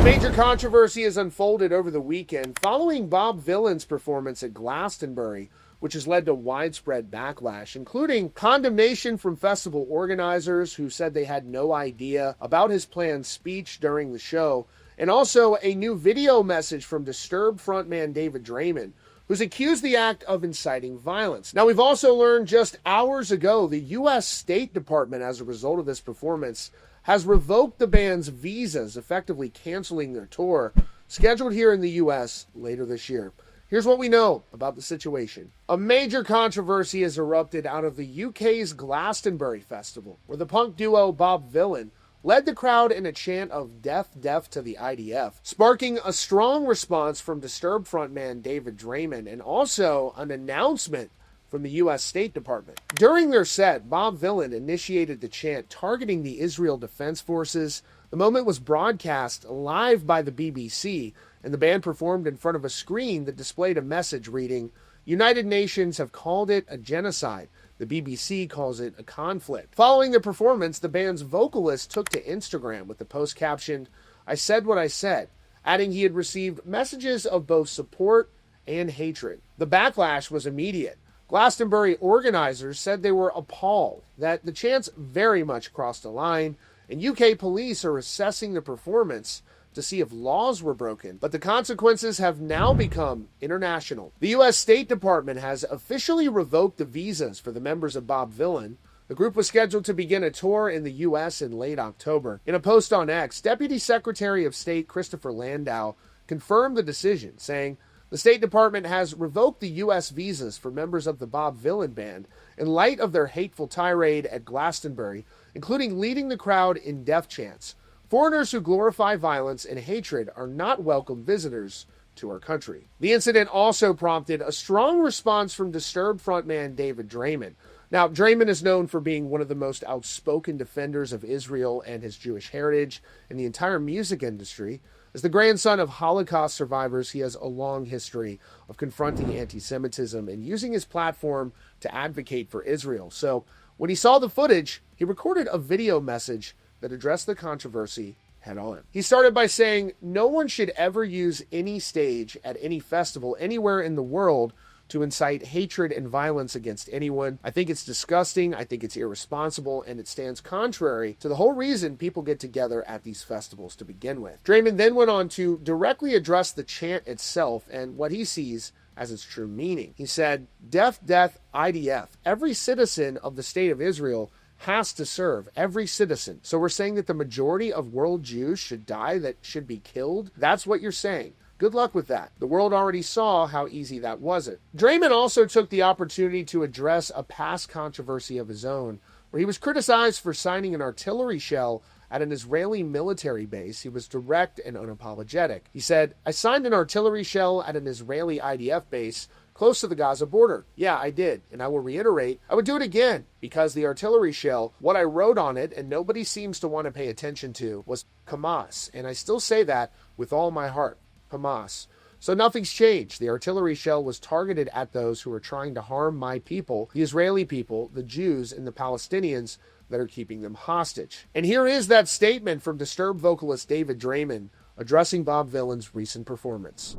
Major controversy has unfolded over the weekend following Bob Vylan's performance at Glastonbury, which has led to widespread backlash, including condemnation from festival organizers who said they had no idea about his planned speech during the show, and also a new video message from Disturbed frontman David Draiman, who's accused the act of inciting violence. Now, we've also learned just hours ago the U.S. State Department, as a result of this performance, has revoked the band's visas, effectively canceling their tour, scheduled here in the U.S. later this year. Here's what we know about the situation. A major controversy has erupted out of the UK's Glastonbury Festival, where the punk duo Bob Vylan led the crowd in a chant of "Death, Death to the IDF," sparking a strong response from Disturbed frontman David Draiman, and also an announcement from the U.S. State Department. During their set, Bob Vylan initiated the chant targeting the Israel Defense Forces. The moment was broadcast live by the BBC, and the band performed in front of a screen that displayed a message reading, "United Nations have called it a genocide. The BBC calls it a conflict." Following the performance, the band's vocalist took to Instagram with the post captioned, "I said what I said," adding he had received messages of both support and hatred. The backlash was immediate. Glastonbury organizers said they were appalled that the chants very much crossed a line, and UK police are assessing the performance to see if laws were broken. But the consequences have now become international. The U.S. State Department has officially revoked the visas for the members of Bob Vylan. The group was scheduled to begin a tour in the U.S. in late October. In a post on X, Deputy Secretary of State Christopher Landau confirmed the decision, saying, "The State Department has revoked the U.S. visas for members of the Bob Vylan band in light of their hateful tirade at Glastonbury, including leading the crowd in death chants. Foreigners who glorify violence and hatred are not welcome visitors to our country." The incident also prompted a strong response from Disturbed frontman David Draiman. Now, Draiman is known for being one of the most outspoken defenders of Israel and his Jewish heritage in the entire music industry. As the grandson of Holocaust survivors, he has a long history of confronting anti-Semitism and using his platform to advocate for Israel. So when he saw the footage, he recorded a video message that addressed the controversy head on. He started by saying, "No one should ever use any stage at any festival anywhere in the world to incite hatred and violence against anyone. I think it's disgusting, I think it's irresponsible, and it stands contrary to the whole reason people get together at these festivals to begin with." Draiman then went on to directly address the chant itself and what he sees as its true meaning. He said, "Death, death, IDF. Every citizen of the state of Israel has to serve, every citizen. So we're saying that the majority of world Jews should die, that should be killed? That's what you're saying. Good luck with that. The world already saw how easy that wasn't." Draiman also took the opportunity to address a past controversy of his own, where he was criticized for signing an artillery shell at an Israeli military base. He was direct and unapologetic. He said, "I signed an artillery shell at an Israeli IDF base close to the Gaza border. Yeah, I did. And I will reiterate, I would do it again, because the artillery shell, what I wrote on it, and nobody seems to want to pay attention to, was Hamas. And I still say that with all my heart. Hamas. So nothing's changed. The artillery shell was targeted at those who are trying to harm my people, the Israeli people, the Jews, and the Palestinians that are keeping them hostage." And here is that statement from Disturbed vocalist David Draiman addressing Bob Vylan's recent performance.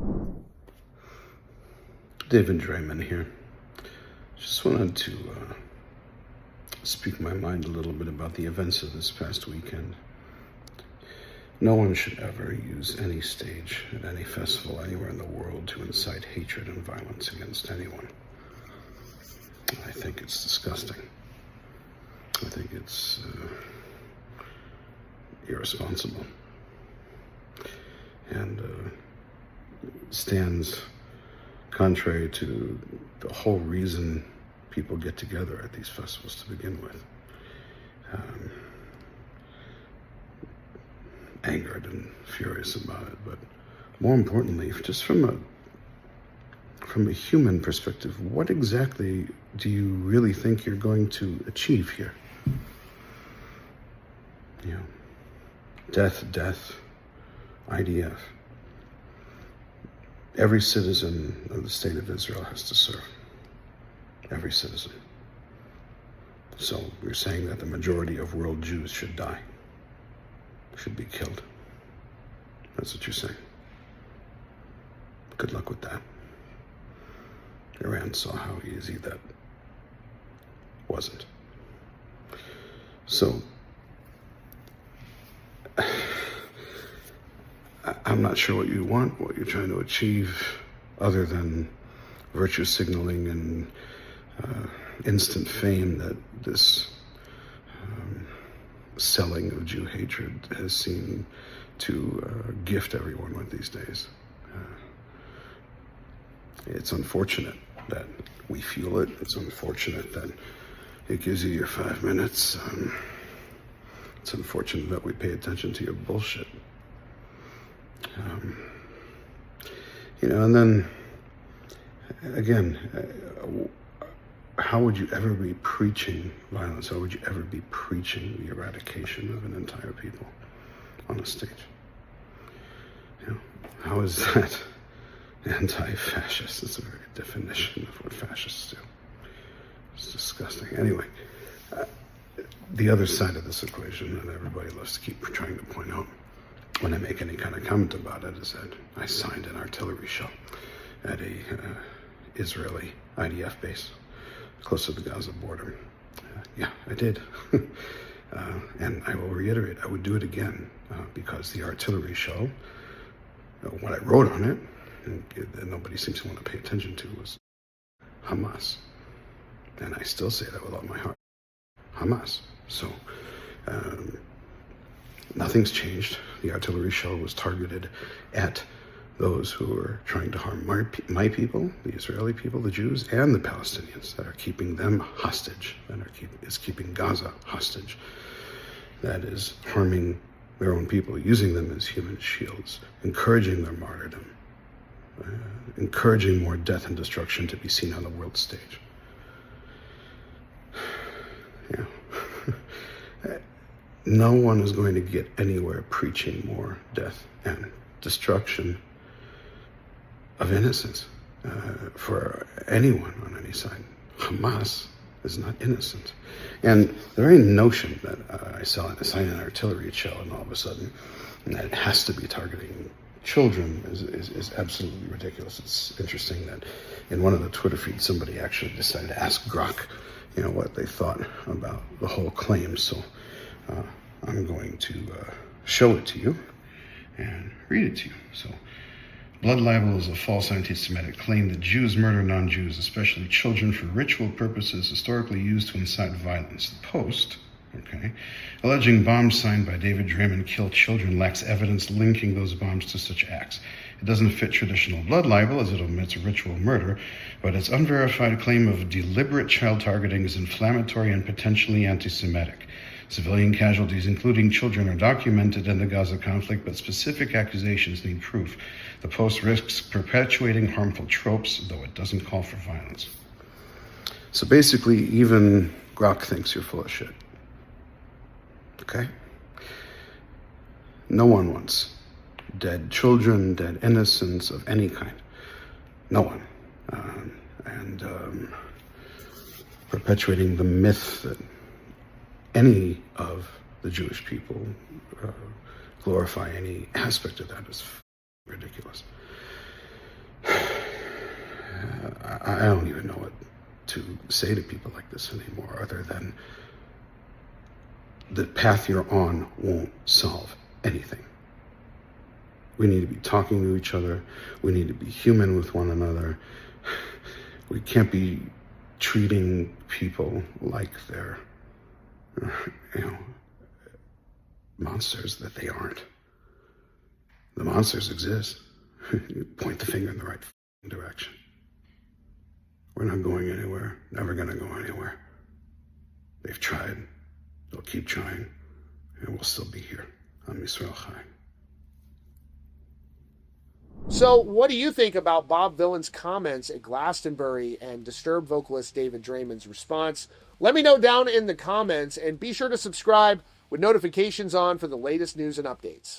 David Draiman here. Just wanted to speak my mind a little bit about the events of this past weekend. No one should ever use any stage at any festival anywhere in the world to incite hatred and violence against anyone. I think it's disgusting. I think it's irresponsible. And stands contrary to the whole reason people get together at these festivals to begin with. Angered and furious about it, but more importantly, just from a human perspective, what exactly do you really think you're going to achieve here? You know, death, death, IDF. Every citizen of the state of Israel has to serve. Every citizen. So you're saying that the majority of world Jews should die, should be killed. That's what you're saying. Good luck with that. Iran saw how easy that wasn't. So, I'm not sure what you want, what you're trying to achieve, other than virtue signaling and instant fame that this selling of Jew hatred has seemed to gift everyone with these days. It's unfortunate that we fuel it. It's unfortunate that it gives you your 5 minutes. It's unfortunate that we pay attention to your bullshit. And then, again, how would you ever be preaching violence? How would you ever be preaching the eradication of an entire people on a stage? How is that anti-fascist? It's a very definition of what fascists do. It's disgusting. Anyway, the other side of this equation that everybody loves to keep trying to point out when I make any kind of comment about it is that I signed an artillery shell at a Israeli IDF base close to the Gaza border. Yeah, I did. And I will reiterate, I would do it again because the artillery shell, what I wrote on it, and nobody seems to want to pay attention to, was Hamas. And I still say that with all my heart. Hamas. So, nothing's changed. The artillery shell was targeted at those who are trying to harm my people, the Israeli people, the Jews, and the Palestinians that are keeping them hostage, that is keeping Gaza hostage, that is harming their own people, using them as human shields, encouraging their martyrdom, encouraging more death and destruction to be seen on the world stage. No one is going to get anywhere preaching more death and destruction of innocence for anyone on any side. Hamas is not innocent. And the very notion that I sign an artillery shell and all of a sudden that it has to be targeting children is absolutely ridiculous. It's interesting that in one of the Twitter feeds, somebody actually decided to ask Grok, what they thought about the whole claim. So I'm going to show it to you and read it to you. So, blood libel is a false anti-Semitic claim that Jews murder non-Jews, especially children, for ritual purposes historically used to incite violence. The Post, alleging bombs signed by David Draiman kill children, lacks evidence linking those bombs to such acts. It doesn't fit traditional blood libel as it omits ritual murder, but its unverified claim of deliberate child targeting is inflammatory and potentially anti-Semitic. Civilian casualties, including children, are documented in the Gaza conflict, but specific accusations need proof. The Post risks perpetuating harmful tropes, though it doesn't call for violence. So basically, even Grok thinks you're full of shit. Okay? No one wants dead children, dead innocents of any kind. No one. Perpetuating the myth that any of the Jewish people glorify any aspect of that is ridiculous. I don't even know what to say to people like this anymore, other than the path you're on won't solve anything. We need to be talking to each other. We need to be human with one another. We can't be treating people like they're monsters that they aren't. The monsters exist. You point the finger in the right direction. We're not going anywhere, never gonna go anywhere. They've tried, they'll keep trying, and we'll still be here on Yisrael Chai. So what do you think about Bob Vylan's comments at Glastonbury and Disturbed vocalist David Draiman's response? Let me know down in the comments, and be sure to subscribe with notifications on for the latest news and updates.